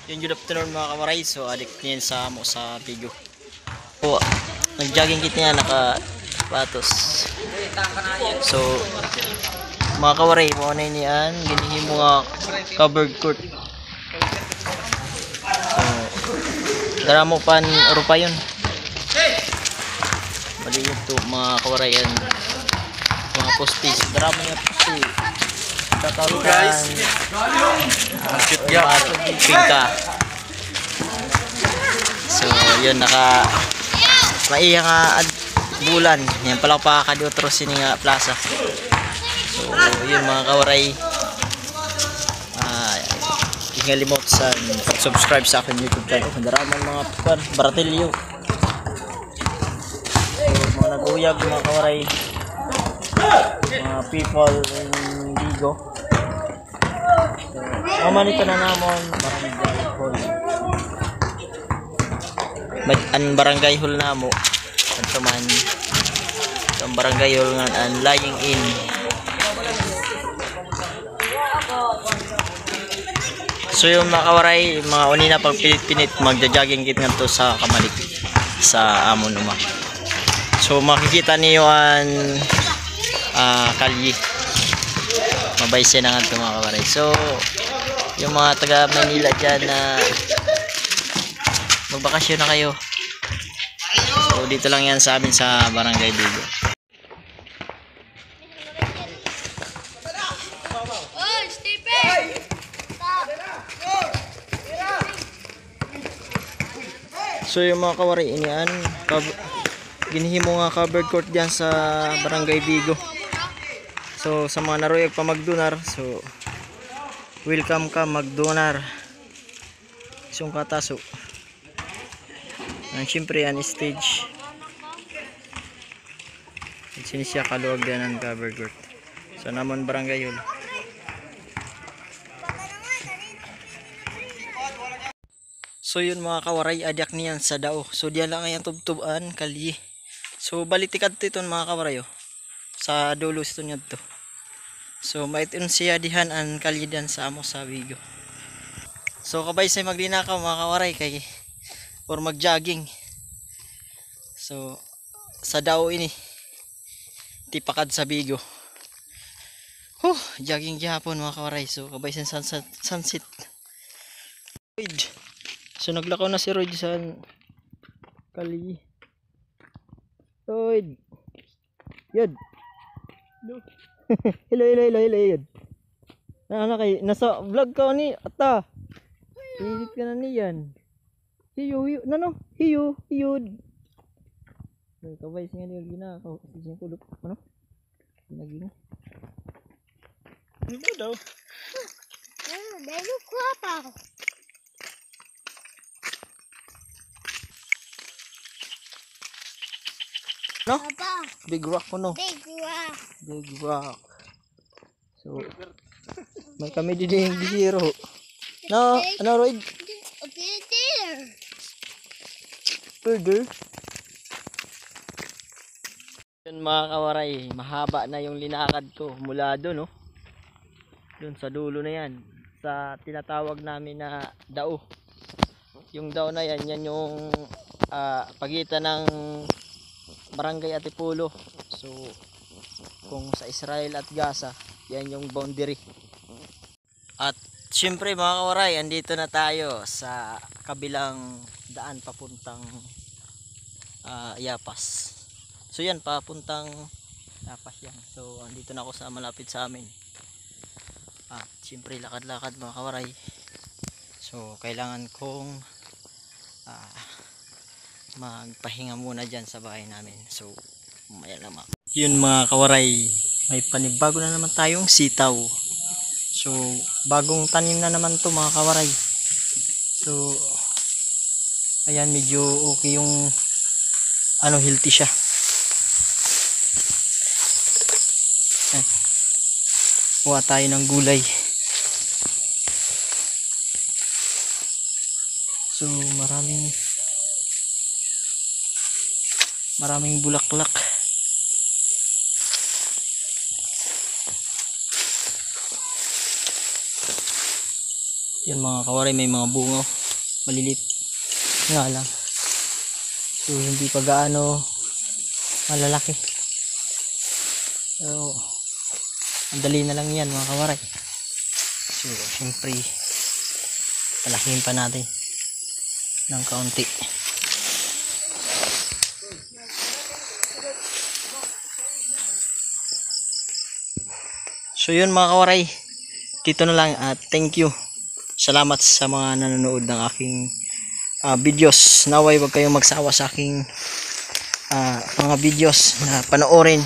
Yung good afternoon mga kawaray. So adik niyan sa mo sa bigo. So nag-jogging kit niya naka patos. So mga kawaray mo na niyan ginihimo nga covered court. So daramo pan oro pa yun. Bali ito mga kawaray yan. Mga postis, daramo niya postis. Tatawag guys. Pingka. So yun naka maiya nga bulan. Yan pala pa kadotro sini nga plaza. So yun mga kawaray. Ingalimot sa subscribe sa akin YouTube channel. Daraman mga pan baratilyo. So mga naguyag mga kawaray. Mga people in Bigo. So manito na namon barangay hall. An barangay hall namo. Adto man. Ang barangay hall nga an lying in. So yung mga kawaray, mga unina pag pinit magja-jogging kit ngadto sa Kamalik sa amon uma. So makikita niyo an kalye. Mabayse na nga ito mga kawaray. So yung mga taga Manila dyan na magbakasyon na kayo. So dito lang yan sa amin sa Barangay Bigo. So yung mga kawaray inian ginihimo nga covered court dyan sa Barangay Bigo. So sa mga naruyag pa magdonar, so welcome ka magdonar. Isong kataso. Ang siyempre an stage. Sinisya kaluwag din ang covered court. So namon barangay yun. So yun mga kawaray, adyak niyan sa dao. So diyan lang ang tubtuban kalye. So balitikad ito mga kawaray sa dulo ito niya to. So maitin siya dihan ang kalyedan sa amo sa Bigo. So kabay say maglinakaw mga kawaray kay or mag-jogging. So sa dao ini tipakad sa Bigo. Jogging gihapon mga kawaray. So kabay say sunset. So naglakaw na si Roy sa kalye. Roy. Yun. Hello. Yun. Kay nasa vlog ka ni ata. Edit ka na niyan. Hiyo. Kabay siya niyo ginakaw kasi siya kulop ano? Ginagino. Ano daw? Dahil ko pa ako. No? Papa. Big rock ko no. Big rock. So may kami din yung zero. No, ano Roy? Burger. Yun mga kawaray, mahaba na yung linakad ko mula doon, no? Doon sa dulo na yan, sa tinatawag namin na dao. Yung dao na yan, yan yung pagitan ng Barangay Atipulo. So kung sa Israel at Gaza, yan yung boundary. At syempre mga kawaray, andito na tayo sa kabilang daan papuntang Yapas. So yan papuntang Yapas yan. So andito na ako sa malapit sa amin. At syempre lakad-lakad mga kawaray. So kailangan kong magpahinga muna dyan sa bahay namin. So mamaya naman. Yun mga kawaray, may panibago na naman tayong sitaw. So bagong tanim na naman to mga kawaray. So ayan, medyo okay yung healthy siya. Ayan. Kuha tayo ng gulay. So maraming bulaklak. Yun mga kawaray, may mga bunga. Malilit. Nga lang. So hindi pa gaano malalaki. So ang dali na lang yan mga kawaray. So syempre palakihin pa natin ng kaunti. So yun mga kawaray, dito na lang at thank you. Salamat sa mga nanonood ng aking videos. Naway wag kayong magsawa sa aking mga videos na panoorin.